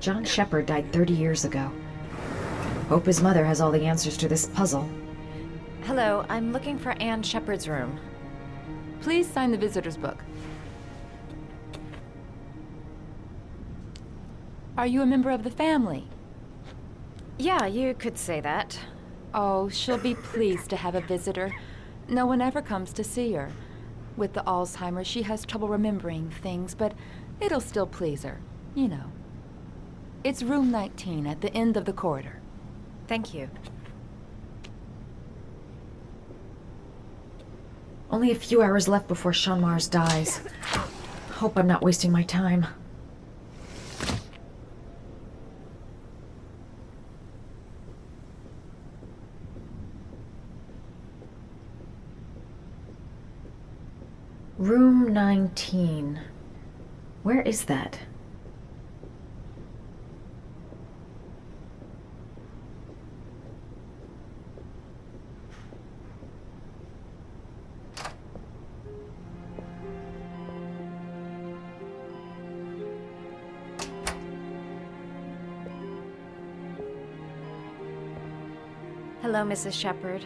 John Sheppard died 30 years ago. Hope his mother has all the answers to this puzzle. Hello, I'm looking for Anne Sheppard's room. Please sign the visitor's book. Are you a member of the family? Yeah, you could say that. Oh, she'll be pleased to have a visitor. No one ever comes to see her. With the Alzheimer's, she has trouble remembering things, but it'll still please her, you know. It's room 19 at the end of the corridor. Thank you. Only a few hours left before Sean Mars dies. Hope I'm not wasting my time. Room 19. Where is that? Hello, Mrs. Sheppard.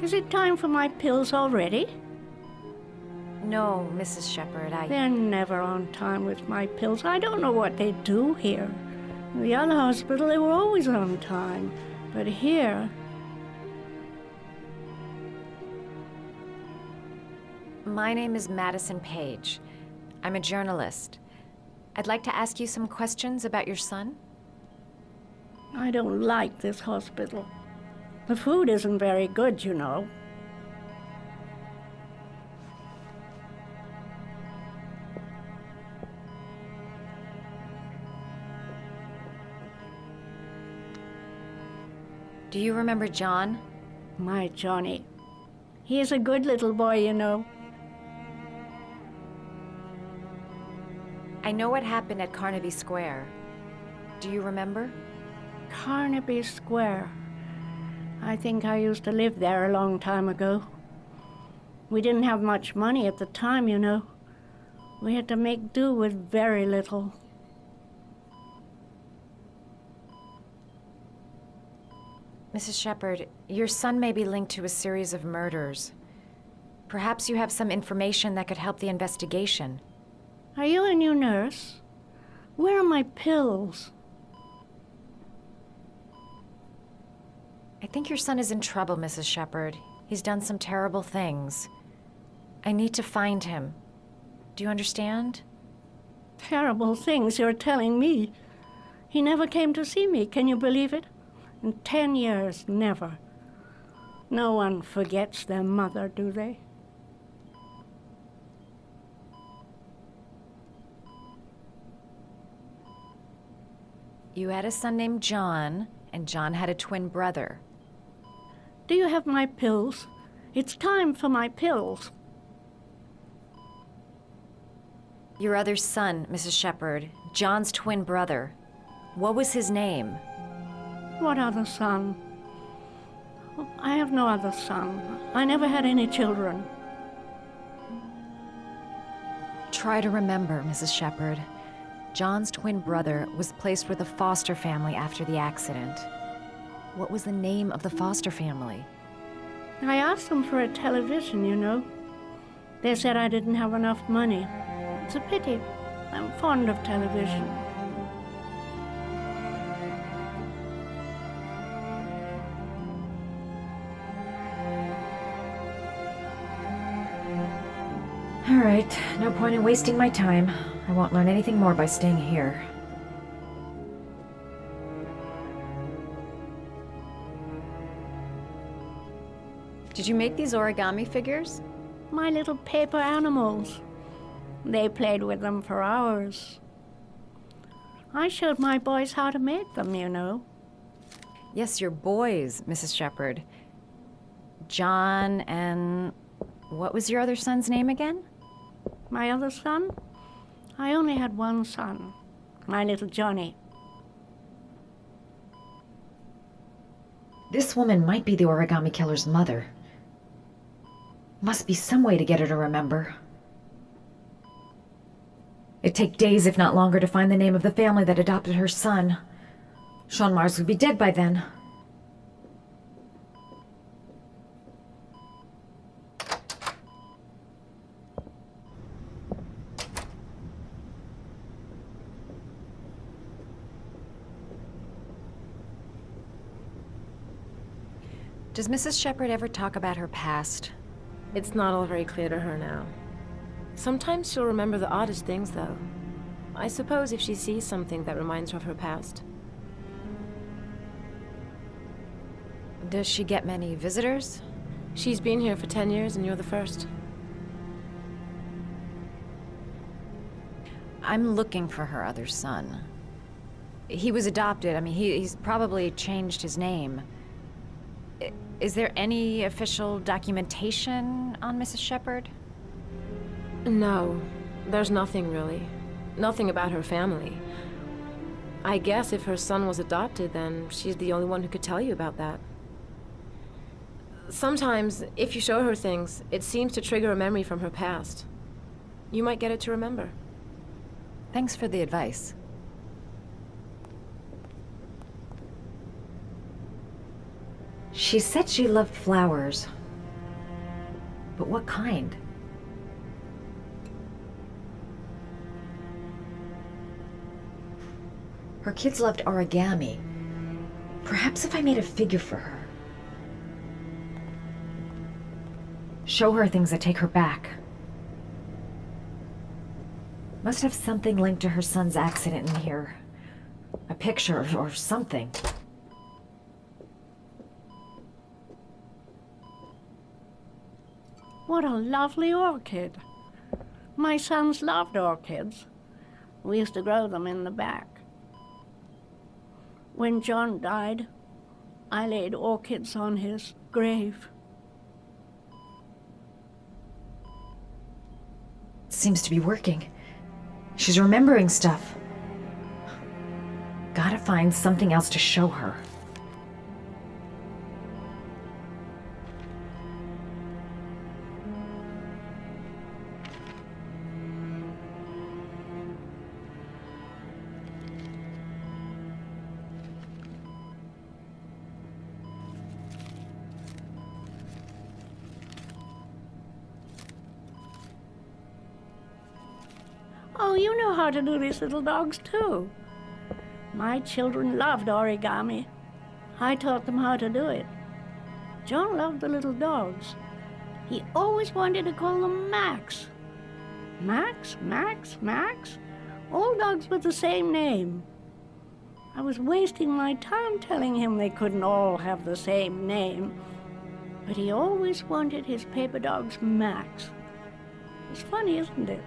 Is it time for my pills already? No, Mrs. Sheppard, They're never on time with my pills. I don't know what they do here. In the other hospital, they were always on time. But here... My name is Madison Page. I'm a journalist. I'd like to ask you some questions about your son. I don't like this hospital. The food isn't very good, you know. Do you remember John? My Johnny. He is a good little boy, you know. I know what happened at Carnaby Square. Do you remember? Carnaby Square. I think I used to live there a long time ago. We didn't have much money at the time, you know. We had to make do with very little. Mrs. Sheppard, your son may be linked to a series of murders. Perhaps you have some information that could help the investigation. Are you a new nurse? Where are my pills? I think your son is in trouble, Mrs. Sheppard. He's done some terrible things. I need to find him. Do you understand? Terrible things you're telling me. He never came to see me, can you believe it? In 10 years, never. No one forgets their mother, do they? You had a son named John, and John had a twin brother. Do you have my pills? It's time for my pills. Your other son, Mrs. Sheppard, John's twin brother. What was his name? What other son? I have no other son. I never had any children. Try to remember, Mrs. Sheppard. John's twin brother was placed with a foster family after the accident. What was the name of the foster family? I asked them for a television, you know. They said I didn't have enough money. It's a pity. I'm fond of television. All right, no point in wasting my time. I won't learn anything more by staying here. Did you make these origami figures? My little paper animals. They played with them for hours. I showed my boys how to make them, you know. Yes, your boys, Mrs. Sheppard. John and... what was your other son's name again? My other son? I only had one son, my little Johnny. This woman might be the origami killer's mother. Must be some way to get her to remember. It'd take days, if not longer, to find the name of the family that adopted her son. Sean Mars would be dead by then. Does Mrs. Sheppard ever talk about her past? It's not all very clear to her now. Sometimes she'll remember the oddest things, though. I suppose if she sees something that reminds her of her past. Does she get many visitors? She's been here for 10 years and you're the first. I'm looking for her other son. He was adopted. I mean, he's probably changed his name. Is there any official documentation on Mrs. Sheppard? No, there's nothing really. Nothing about her family. I guess if her son was adopted, then she's the only one who could tell you about that. Sometimes, if you show her things, it seems to trigger a memory from her past. You might get it to remember. Thanks for the advice. She said she loved flowers. But what kind? Her kids loved origami. Perhaps if I made a figure for her. Show her things that take her back. Must have something linked to her son's accident in here. A picture or something. What a lovely orchid. My sons loved orchids. We used to grow them in the back. When John died, I laid orchids on his grave. Seems to be working. She's remembering stuff. Gotta find something else to show her. Oh, you know how to do these little dogs, too. My children loved origami. I taught them how to do it. John loved the little dogs. He always wanted to call them Max. Max, Max, Max. All dogs with the same name. I was wasting my time telling him they couldn't all have the same name. But he always wanted his paper dogs Max. It's funny, isn't it?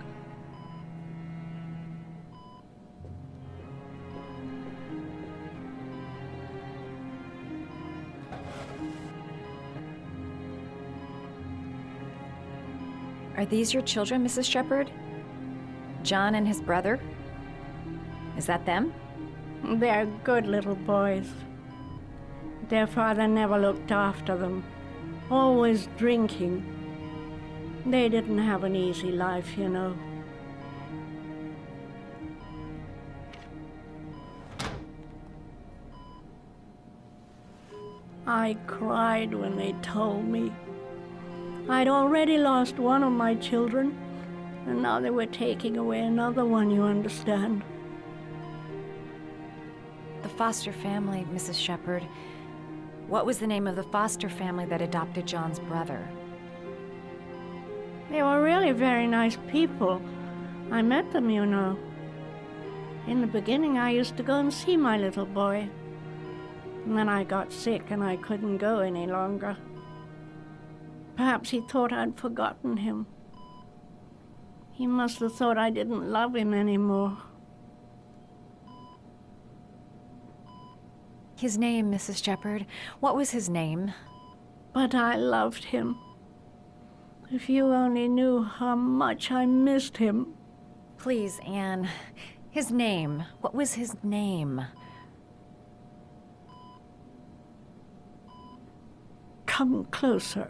Are these your children, Mrs. Sheppard? John and his brother? Is that them? They're good little boys. Their father never looked after them, always drinking. They didn't have an easy life, you know. I cried when they told me. I'd already lost one of my children, and now they were taking away another one, you understand. The foster family, Mrs. Sheppard. What was the name of the foster family that adopted John's brother? They were really very nice people. I met them, you know. In the beginning, I used to go and see my little boy. And then I got sick and I couldn't go any longer. Perhaps he thought I'd forgotten him. He must have thought I didn't love him anymore. His name, Mrs. Sheppard. What was his name? But I loved him. If you only knew how much I missed him. Please, Anne. His name. What was his name? Come closer.